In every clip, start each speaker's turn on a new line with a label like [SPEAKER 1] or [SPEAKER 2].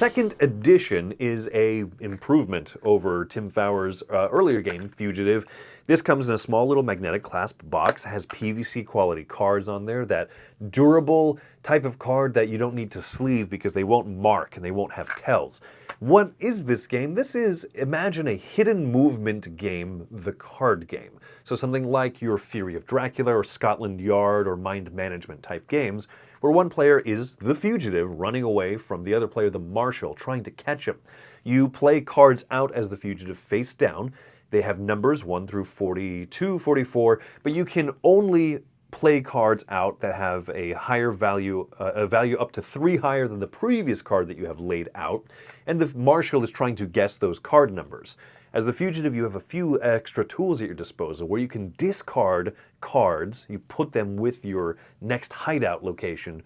[SPEAKER 1] second edition is a improvement over Tim Fowler's earlier game, Fugitive. This comes in a small little magnetic clasp box, has PVC quality cards on there, that durable type of card that you don't need to sleeve because they won't mark and they won't have tells. What is this game? This is, imagine a hidden movement game, the card game. So something like your Fury of Dracula or Scotland Yard or Mind Management type games, where one player is the fugitive running away from the other player, the marshal, trying to catch him. You play cards out as the fugitive face down. They have numbers 1 through 42, 44, but you can only play cards out that have a higher value, a value up to 3 higher than the previous card that you have laid out, and the marshal is trying to guess those card numbers. As the fugitive, you have a few extra tools at your disposal where you can discard cards, you put them with your next hideout location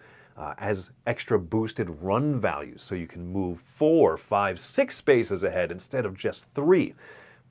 [SPEAKER 1] as extra boosted run values, so you can move 4, 5, 6 spaces ahead instead of just 3.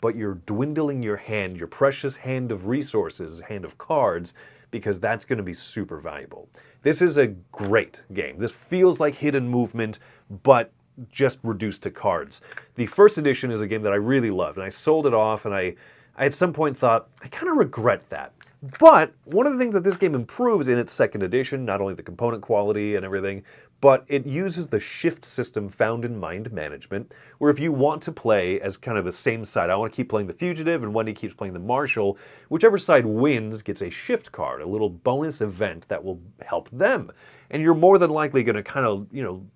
[SPEAKER 1] But you're dwindling your hand, your precious hand of resources, hand of cards, because that's going to be super valuable. This is a great game. This feels like hidden movement, but just reduced to cards. The first edition is a game that I really loved, and I sold it off, and I at some point thought, I kind of regret that. But one of the things that this game improves in its second edition, not only the component quality and everything, but it uses the shift system found in Mind Management, where if you want to play as kind of the same side, I want to keep playing the fugitive and Wendy keeps playing the marshal, whichever side wins gets a shift card, a little bonus event that will help them. And you're more than likely going to kind of,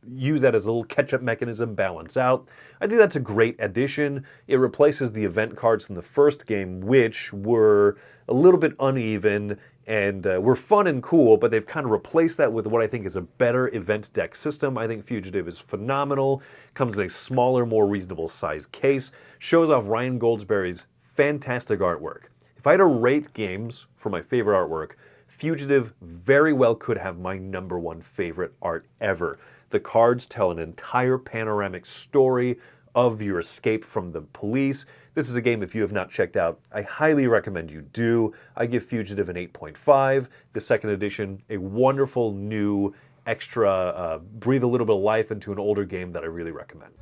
[SPEAKER 1] use that as a little catch-up mechanism, balance out. I think that's a great addition. It replaces the event cards from the first game, which were a little bit uneven and were fun and cool, but they've kind of replaced that with what I think is a better event deck system. I think Fugitive is phenomenal, comes in a smaller, more reasonable size case, shows off Ryan Goldsberry's fantastic artwork. If I had to rate games for my favorite artwork, Fugitive very well could have my #1 favorite art ever. The cards tell an entire panoramic story of your escape from the police. This is a game, if you have not checked out, I highly recommend you do. I give Fugitive an 8.5. The second edition, a wonderful new extra, breathe a little bit of life into an older game that I really recommend.